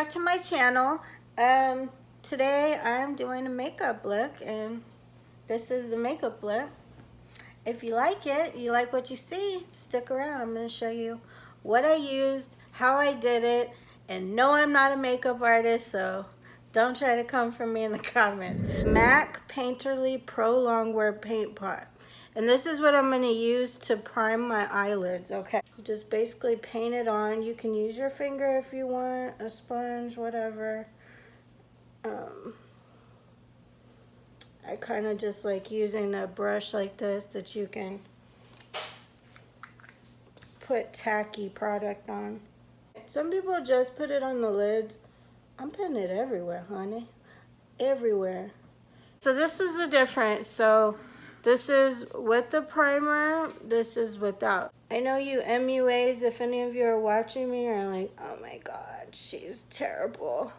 back to my channel. Today I'm doing a makeup look, and this is the makeup look. If you like it, you like what you see, stick around. I'm going to show you what I used, how I did it, and no, I'm not a makeup artist, so don't try to come for me in the comments. MAC Painterly Pro Longwear Paint Pot. And this is what I'm going to use to prime my eyelids, okay? Just basically paint it on. You can use your finger if you want, a sponge, whatever. I kind of just like using a brush like this that you can put tacky product on. Some people just put it on the lids. I'm putting it everywhere, honey. Everywhere. So this is the difference. So this is with the primer, this is without. I know you MUAs, if any of you are watching me, are like, oh my God, she's terrible.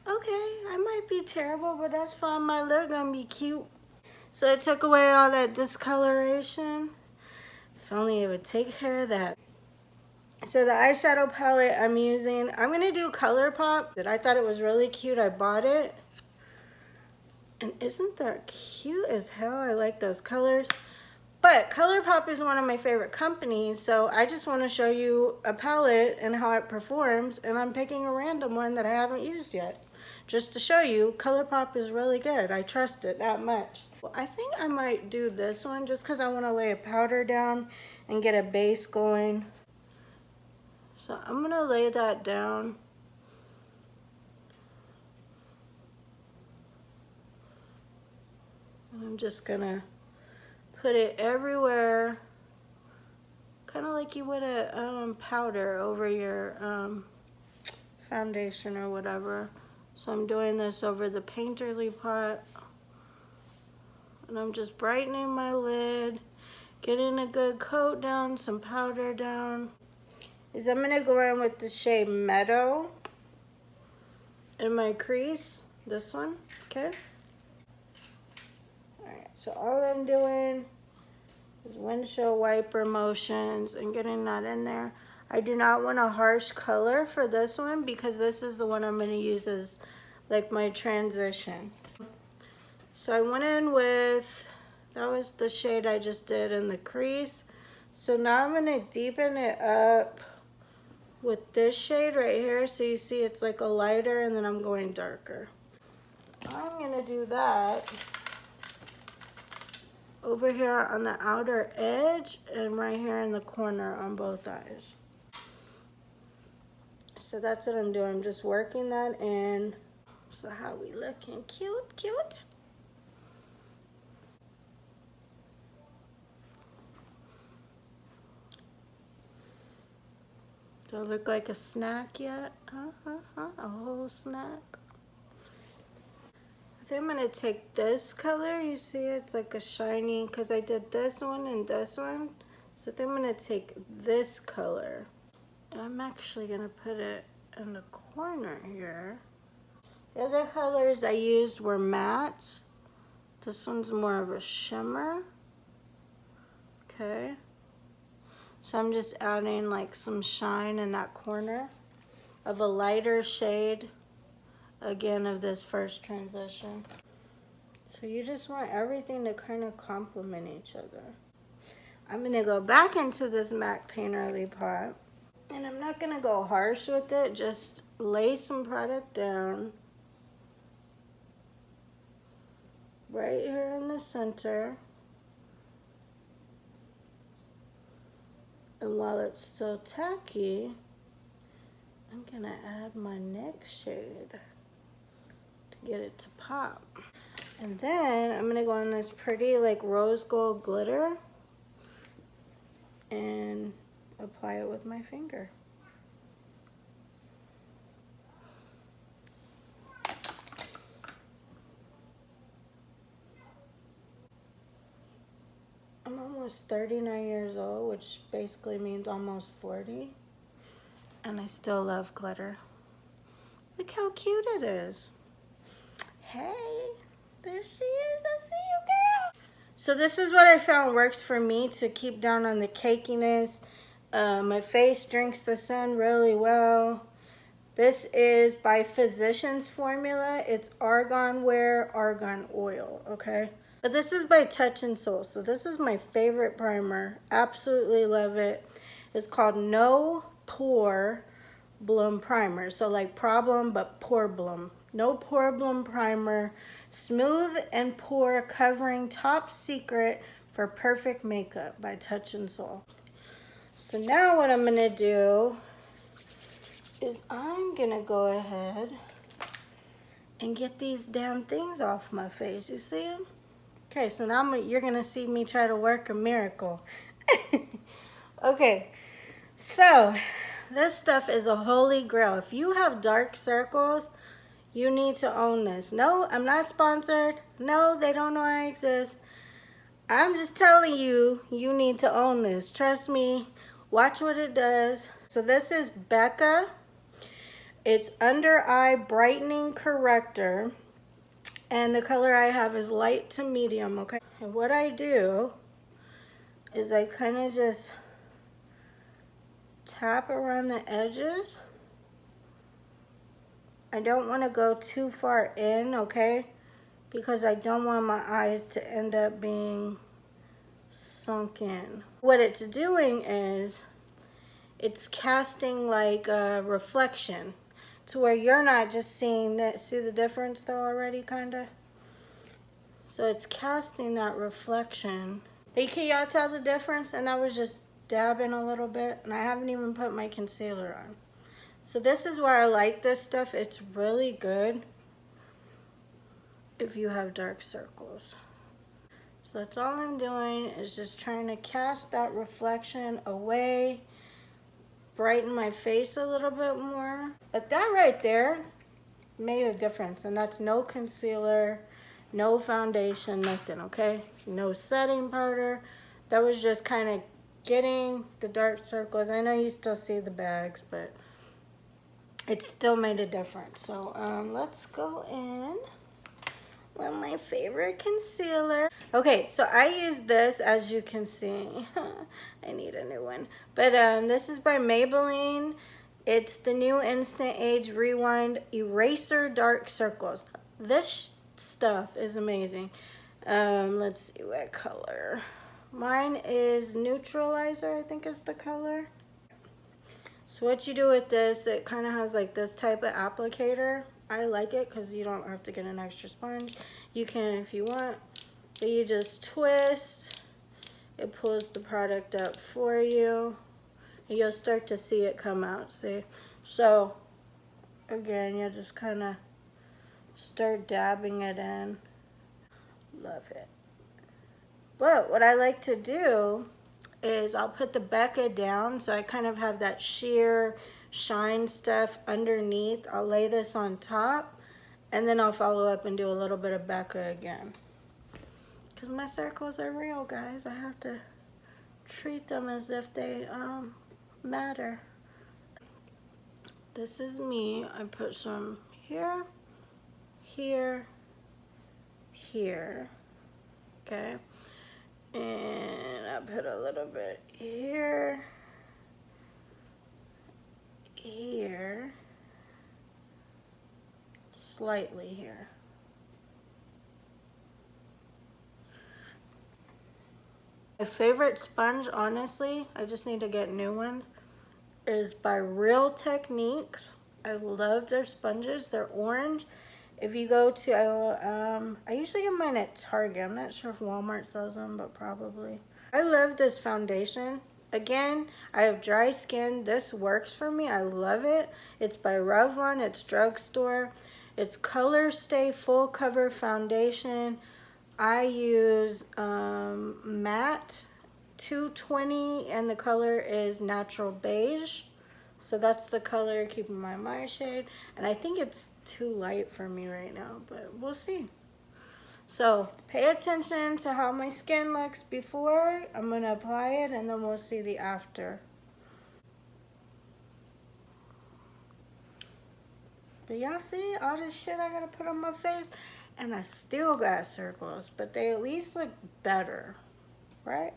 Okay, I might be terrible, but that's fine. My look gonna be cute. So it took away all that discoloration. If only it would take care of that. So the eyeshadow palette I'm using, I'm gonna do ColourPop. I thought it was really cute, I bought it. And isn't that cute as hell? I like those colors. But ColourPop is one of my favorite companies, so I just want to show you a palette and how it performs, and I'm picking a random one that I haven't used yet. Just to show you, ColourPop is really good. I trust it that much. Well, I think I might do this one just because I want to lay a powder down and get a base going. So I'm going to lay that down. I'm just gonna put it everywhere, kind of like you would a powder over your foundation or whatever. So I'm doing this over the Painterly pot, and I'm just brightening my lid, getting a good coat down, some powder down. I'm gonna go in with the shade Meadow in my crease, this one, okay? So all I'm doing is windshield wiper motions and getting that in there. I do not want a harsh color for this one because this is the one I'm going to use as like my transition. So I went in with, that was the shade I just did in the crease. So now I'm going to deepen it up with this shade right here. So you see it's like a lighter, and then I'm going darker. I'm going to do that over here on the outer edge and right here in the corner on both eyes. So that's what I'm doing. I'm just working that in. So how we looking? Cute, cute. Do I look like a snack yet? A whole snack. I think I'm gonna take this color. You see it's like a shiny, because I did this one and this one. So I think I'm gonna take this color, and I'm actually gonna put it in the corner here. The other colors I used were matte. This one's more of a shimmer. Okay. So I'm just adding like some shine in that corner of a lighter shade, again, of this first transition. So you just want everything to kind of complement each other. I'm gonna go back into this MAC Painterly pot, and I'm not gonna go harsh with it, just lay some product down right here in the center. And while it's still tacky, I'm gonna add my next shade to get it to pop. And then I'm gonna go on this pretty like rose gold glitter and apply it with my finger. I'm almost 39 years old, which basically means almost 40. And I still love glitter. Look how cute it is. Hey, there she is. I see you, girl. So this is what I found works for me to keep down on the cakiness. My face drinks the sun really well. This is by Physicians Formula. It's argan wear, argan oil, okay? But this is by Touch and Soul. So this is my favorite primer. Absolutely love it. It's called No Pore Bloom Primer. So like problem, but pore bloom. No Pore Bloom Primer. Smooth and pore covering, top secret for perfect makeup by Touch and Soul. So now what I'm gonna do is I'm gonna go ahead and get these damn things off my face. You see them? Okay, so now you're gonna see me try to work a miracle. Okay, so this stuff is a holy grail. If you have dark circles, you need to own this. No, I'm not sponsored. No, they don't know I exist. I'm just telling you, you need to own this. Trust me. Watch what it does. So this is Becca. It's Under Eye Brightening Corrector. And the color I have is light to medium, okay? And what I do is I kind of just tap around the edges. I don't want to go too far in, okay? Because I don't want my eyes to end up being sunk in. What it's doing is it's casting like a reflection to where you're not just seeing that. See the difference though already, kind of? So it's casting that reflection. Hey, can y'all tell the difference? And I was just dabbing a little bit, and I haven't even put my concealer on. So this is why I like this stuff. It's really good if you have dark circles. So that's all I'm doing is just trying to cast that reflection away, brighten my face a little bit more. But that right there made a difference, and that's no concealer, no foundation, nothing, okay? No setting powder. That was just kind of getting the dark circles. I know you still see the bags, but it still made a difference. So let's go in with my favorite concealer. Okay, so I use this, as you can see. I need a new one. But this is by Maybelline. It's the new Instant Age Rewind Eraser Dark Circles. This stuff is amazing. Let's see what color. Mine is Neutralizer, I think is the color. So what you do with this, it kind of has like this type of applicator. I like it because you don't have to get an extra sponge. You can if you want, but you just twist. It pulls the product up for you. And you'll start to see it come out, see? So, again, you just kind of start dabbing it in. Love it. But what I like to do is I'll put the Becca down, so I kind of have that sheer shine stuff underneath. I'll lay this on top, and then I'll follow up and do a little bit of Becca again. Because my circles are real, guys. I have to treat them as if they matter. This is me. I put some here, here, here, okay? And I put a little bit here, here, slightly here. My favorite sponge, honestly, I just need to get new ones, is by Real Techniques. I love their sponges. They're orange. If you go to, I usually get mine at Target. I'm not sure if Walmart sells them, but probably. I love this foundation. Again, I have dry skin. This works for me. I love it. It's by Revlon. It's drugstore. It's Color Stay Full Cover Foundation. I use matte 220, and the color is Natural Beige. So that's the color keeping my shade. And I think it's too light for me right now, but we'll see. So pay attention to how my skin looks before. I'm going to apply it, and then we'll see the after. But y'all see all this shit I got to put on my face? And I still got circles, but they at least look better, right?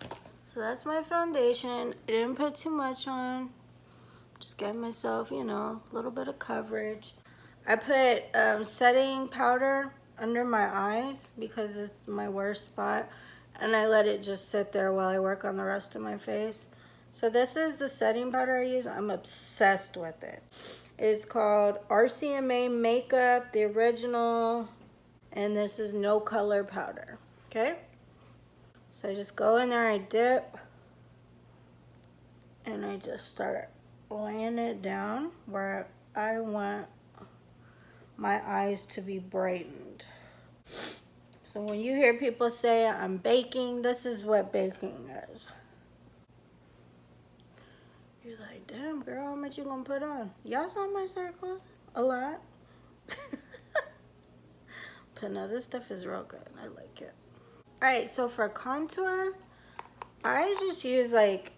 So that's my foundation. I didn't put too much on. Just get myself, you know, a little bit of coverage. I put setting powder under my eyes because it's my worst spot. And I let it just sit there while I work on the rest of my face. So this is the setting powder I use. I'm obsessed with it. It's called RCMA Makeup, the original. And this is no color powder. Okay? So I just go in there, I dip. And I just start laying it down where I want my eyes to be brightened. So when you hear people say I'm baking, this is what baking is. You're like, damn girl, how much you gonna put on? Y'all saw my circles? A lot. But no, this stuff is real good. I like it. Alright, so for contour, I just use like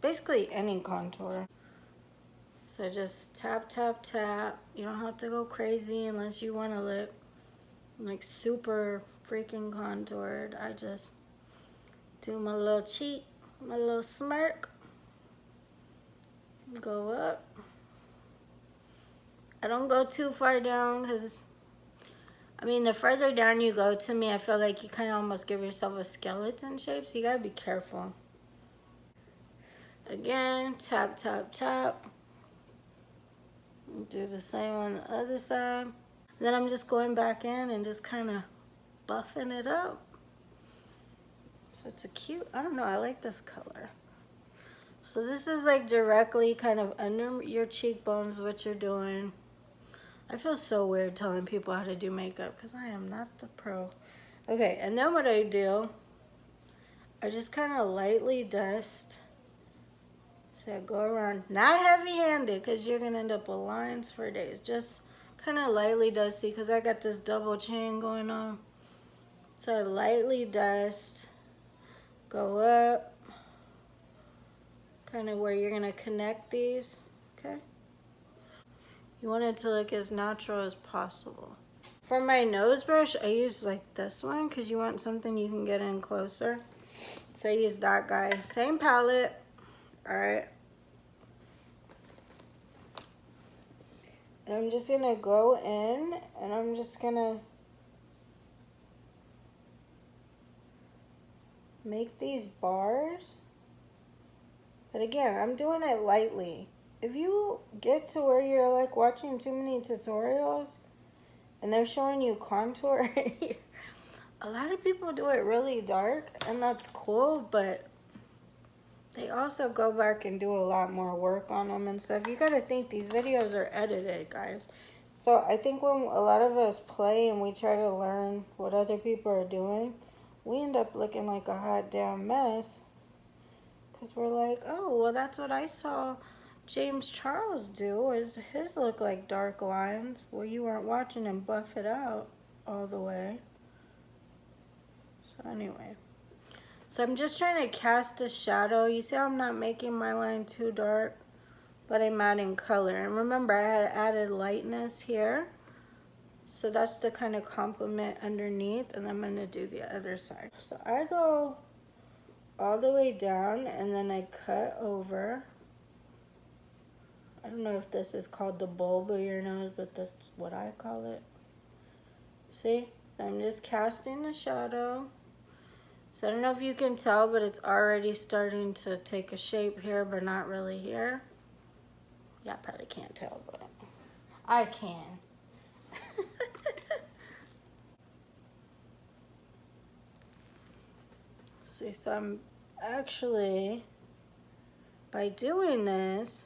basically any contour. So just tap, tap, tap. You don't have to go crazy unless you want to look like super freaking contoured. I just do my little cheek, my little smirk. Go up. I don't go too far down because, I mean, the further down you go, to me, I feel like you kind of almost give yourself a skeleton shape. So you got to be careful. Again, tap, tap, tap. Do the same on the other side. Then I'm just going back in and just kind of buffing it up. So it's a cute, I don't know, I like this color. So this is like directly kind of under your cheekbones what you're doing. I feel so weird telling people how to do makeup because I am not the pro. Okay, and then what I do, I just kind of lightly dust. So I go around, not heavy-handed because you're going to end up with lines for days. Just kind of lightly dusty because I got this double chin going on. So I lightly dust, go up, kind of where you're going to connect these, okay? You want it to look as natural as possible. For my nose brush, I use like this one because you want something you can get in closer. So I use that guy. Same palette, all right? And I'm just going to go in and I'm just going to make these bars. But again, I'm doing it lightly. If you get to where you're like watching too many tutorials and they're showing you contour, a lot of people do it really dark and that's cool, but they also go back and do a lot more work on them and stuff. You gotta think these videos are edited, guys. So I think when a lot of us play and we try to learn what other people are doing, we end up looking like a hot damn mess. Because we're like, oh, well, that's what I saw James Charles do, is his look like dark lines. Well, you weren't watching him buff it out all the way. So anyway. So I'm just trying to cast a shadow. You see how I'm not making my line too dark, but I'm adding color. And remember, I had added lightness here. So that's to kind of complement underneath, and I'm going to do the other side. So I go all the way down, and then I cut over. I don't know if this is called the bulb of your nose, but that's what I call it. See? I'm just casting the shadow. So I don't know if you can tell, but it's already starting to take a shape here, but not really here. Yeah, I probably can't tell, but I can. See, so I'm actually, by doing this,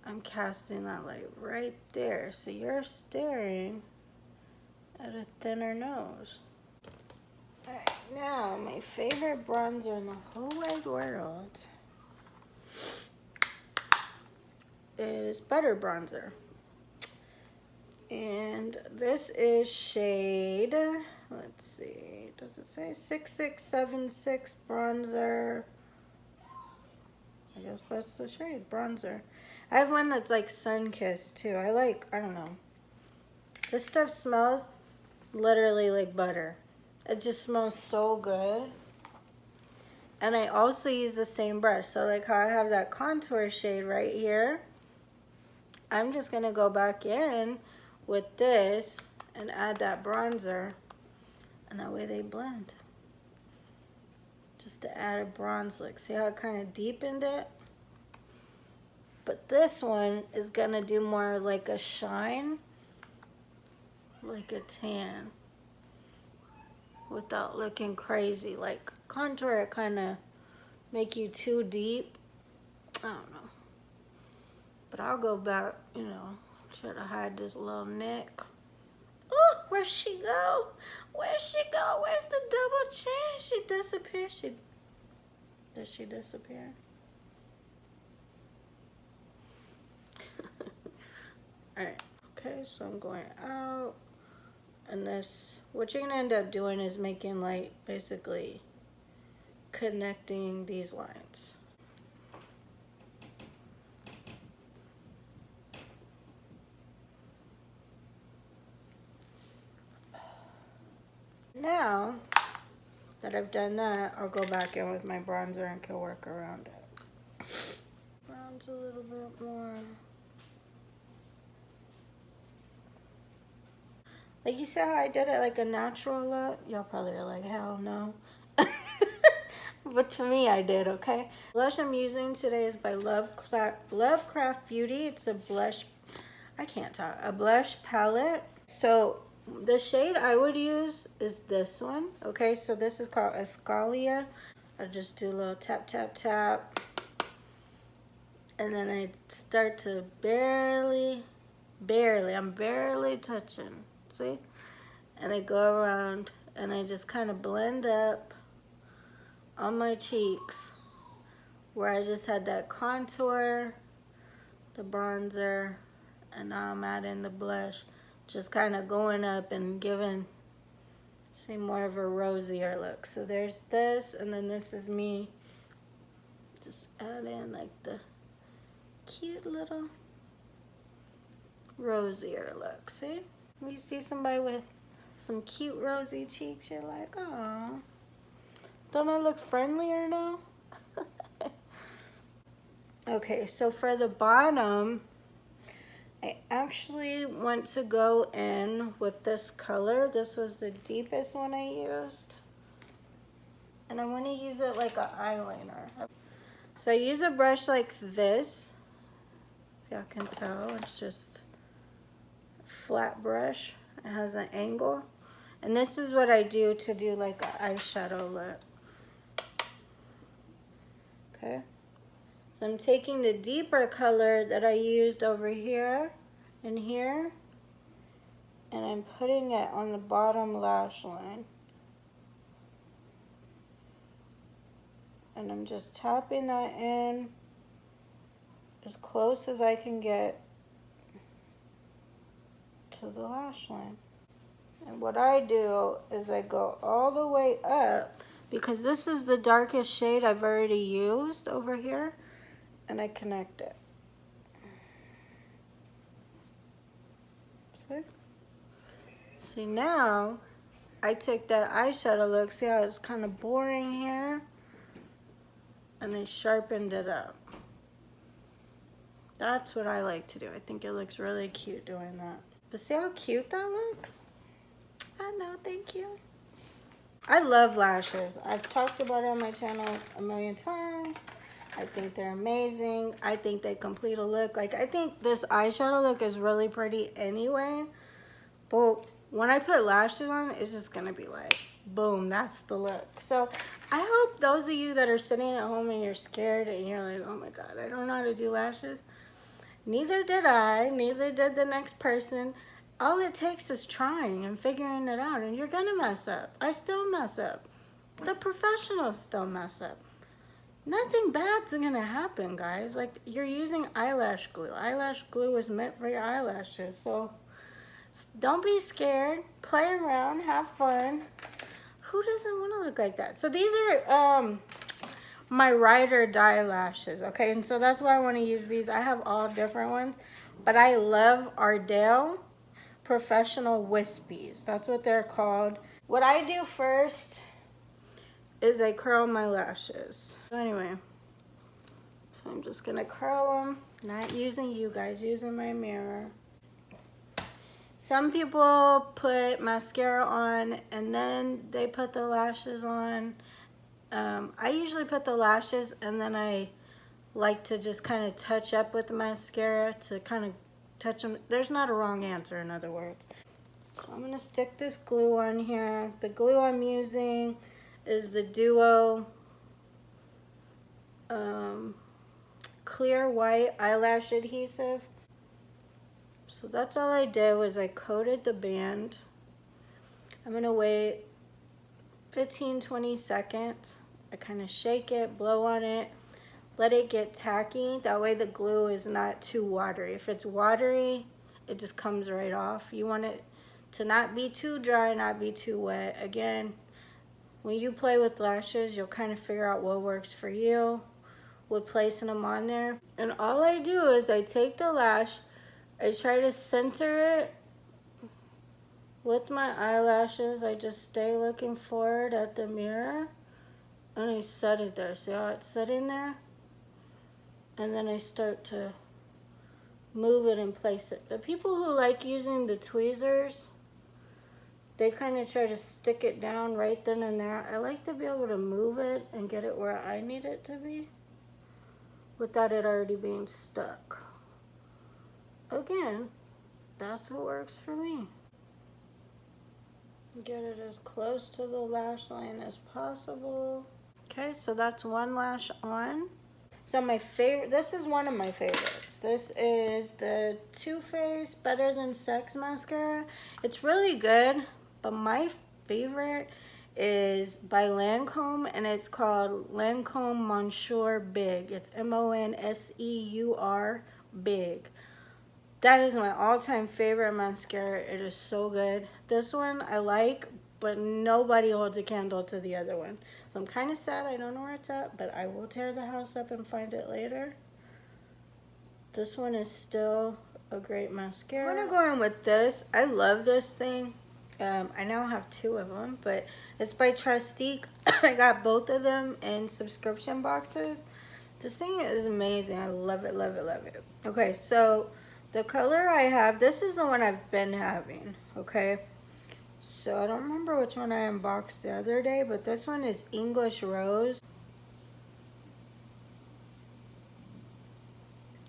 I'm casting that light right there. So you're staring at a thinner nose. Alright, now my favorite bronzer in the whole wide world is Butter Bronzer. And this is shade, let's see, does it say 6676 bronzer? I guess that's the shade, bronzer. I have one that's like sun-kissed too. I don't know. This stuff smells literally like butter. It just smells so good. And I also use the same brush. So like how I have that contour shade right here, I'm just gonna go back in with this and add that bronzer, and that way they blend. Just to add a bronze look. See how it kind of deepened it? But this one is gonna do more like a shine, like a tan, without looking crazy. Like contour, it kind of make you too deep. I don't know. But I'll go back, you know, try to hide this little neck. Oh, where'd she go? Where'd she go? Where's the double chin? She disappeared. Did she disappear? Alright, okay, so I'm going out. And this, what you're gonna end up doing is making like, basically connecting these lines. Now that I've done that, I'll go back in with my bronzer and can work around it. Bronze a little bit more. Like you see how I did it like a natural look? Y'all probably are like, hell no. But to me, I did, okay? Blush I'm using today is by Lovecraft Beauty. It's a blush, I can't talk, a blush palette. So the shade I would use is this one, okay? So this is called Escalia. I just do a little tap, tap, tap. And then I start to barely, I'm barely touching, see? And I go around and I just kind of blend up on my cheeks where I just had that contour, the bronzer, and now I'm adding the blush. Just kind of going up and giving, see, more of a rosier look. So there's this, and then this is me just adding like the cute little rosier look, see? When you see somebody with some cute rosy cheeks, you're like, oh, don't I look friendlier now? Okay, so for the bottom, I actually want to go in with this color. This was the deepest one I used. And I want to use it like an eyeliner. So I use a brush like this. If y'all can tell, it's just a flat brush. It has an angle. And this is what I do to do like an eyeshadow look. Okay. So I'm taking the deeper color that I used over here and here, and I'm putting it on the bottom lash line. And I'm just tapping that in as close as I can get to the lash line. And what I do is I go all the way up, because this is the darkest shade I've already used over here, and I connect it. See? See, now I take that eyeshadow look, see how it's kind of boring here? And I sharpened it up. That's what I like to do. I think it looks really cute doing that. But see how cute that looks? I know, thank you. I love lashes. I've talked about it on my channel a million times. I think they're amazing. I think they complete a look. Like, I think this eyeshadow look is really pretty anyway. But when I put lashes on, it's just gonna be like, boom, that's the look. So I hope those of you that are sitting at home and you're scared and you're like, oh my God, I don't know how to do lashes. Neither did I, neither did the next person. All it takes is trying and figuring it out, and you're gonna mess up. I still mess up. The professionals still mess up. Nothing bad's gonna happen, guys. Like, you're using eyelash glue. Eyelash glue is meant for your eyelashes, so don't be scared. Play around, have fun. Who doesn't want to look like that? So these are my ride or die lashes, okay? And so that's why I want to use these. I have all different ones, but I love Ardell Professional Wispies. That's what they're called. What I do first, is I curl my lashes. Anyway, so I'm just gonna curl them, not using you guys, using my mirror. Some people put mascara on and then they put the lashes on. I usually put the lashes and then I like to just kind of touch up with the mascara to kind of touch them. There's not a wrong answer, in other words. I'm gonna stick this glue on here. The glue I'm using is the Duo clear white eyelash adhesive. So that's all I did was I coated the band. I'm gonna wait 15-20 seconds. I kind of shake it, blow on it, let it get tacky. That way the glue is not too watery. If it's watery, it just comes right off. You want it to not be too dry, not be too wet. Again, when you play with lashes, you'll kind of figure out what works for you with placing them on there. And all I do is I take the lash, I try to center it with my eyelashes. I just stay looking forward at the mirror and I set it there. See how it's sitting there? And then I start to move it and place it. The people who like using the tweezers, they kind of try to stick it down right then and there. I like to be able to move it and get it where I need it to be without it already being stuck. Again, that's what works for me. Get it as close to the lash line as possible. Okay, so that's one lash on. So my favorite, this is one of my favorites. This is the Too Faced Better Than Sex mascara. It's really good, but my favorite is by Lancome, and it's called Lancome Monsieur Big. It's M-O-N-S-E-U-R Big. That is my all-time favorite mascara. It is so good. This one I like, but nobody holds a candle to the other one. So I'm kind of sad I don't know where it's at, but I will tear the house up and find it later. This one is still a great mascara. I'm going to go in with this. I love this thing. I now have two of them, but it's by Trustique. I got both of them in subscription boxes. This thing is amazing. I love it, love it, love it. Okay, so the color I have, this is the one I've been having, okay? So I don't remember which one I unboxed the other day, but this one is English Rose.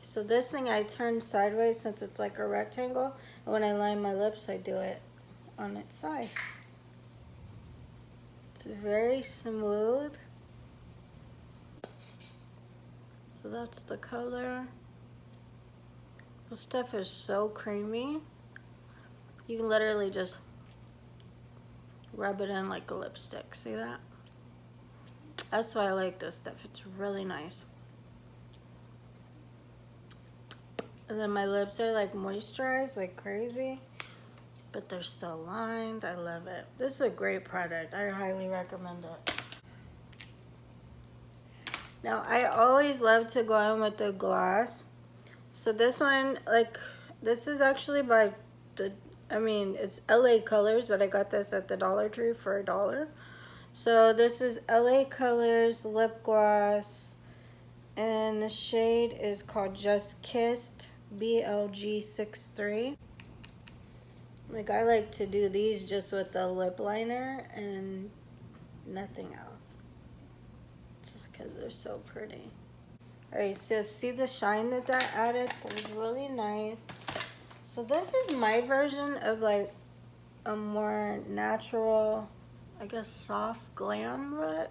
So this thing I turn sideways since it's like a rectangle, and when I line my lips, I do it on its side. It's very smooth. So that's the color. This stuff is so creamy. You can literally just rub it in like a lipstick. See that? That's why I like this stuff. It's really nice. And then my lips are like moisturized like crazy, but they're still lined. I love it. This is a great product. I highly recommend it. Now, I always love to go in with the gloss. So this one, like, this is actually by the, I mean, it's LA Colors, but I got this at the Dollar Tree for $1. So this is LA Colors lip gloss, and the shade is called Just Kissed BLG63. Like, I like to do these just with the lip liner and nothing else, just because they're so pretty. Alright, so see the shine that added? That was really nice. So this is my version of like a more natural, I guess, soft glam look.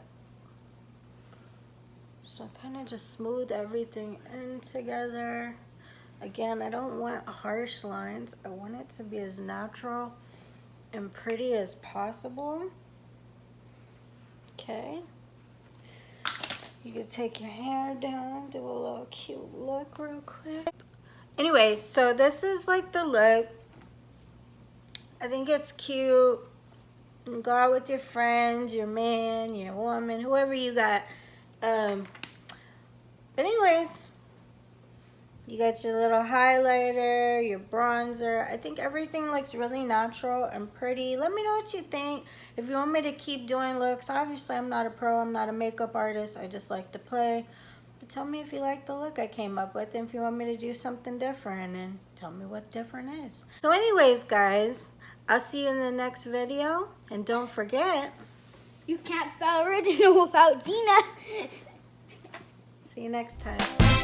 So I kind of just smooth everything in together. Again, I don't want harsh lines. I want it to be as natural and pretty as possible. Okay. You can take your hair down, do a little cute look real quick. Anyway, so this is like the look. I think it's cute. You can go out with your friends, your man, your woman, whoever you got. But anyways, You got your little highlighter, your bronzer. I think everything looks really natural and pretty. Let me know what you think. If you want me to keep doing looks, obviously I'm not a pro, I'm not a makeup artist. I just like to play. But tell me if you like the look I came up with and if you want me to do something different, and tell me what different is. So anyways, guys, I'll see you in the next video. And don't forget, you can't spell original without Dina. see you next time.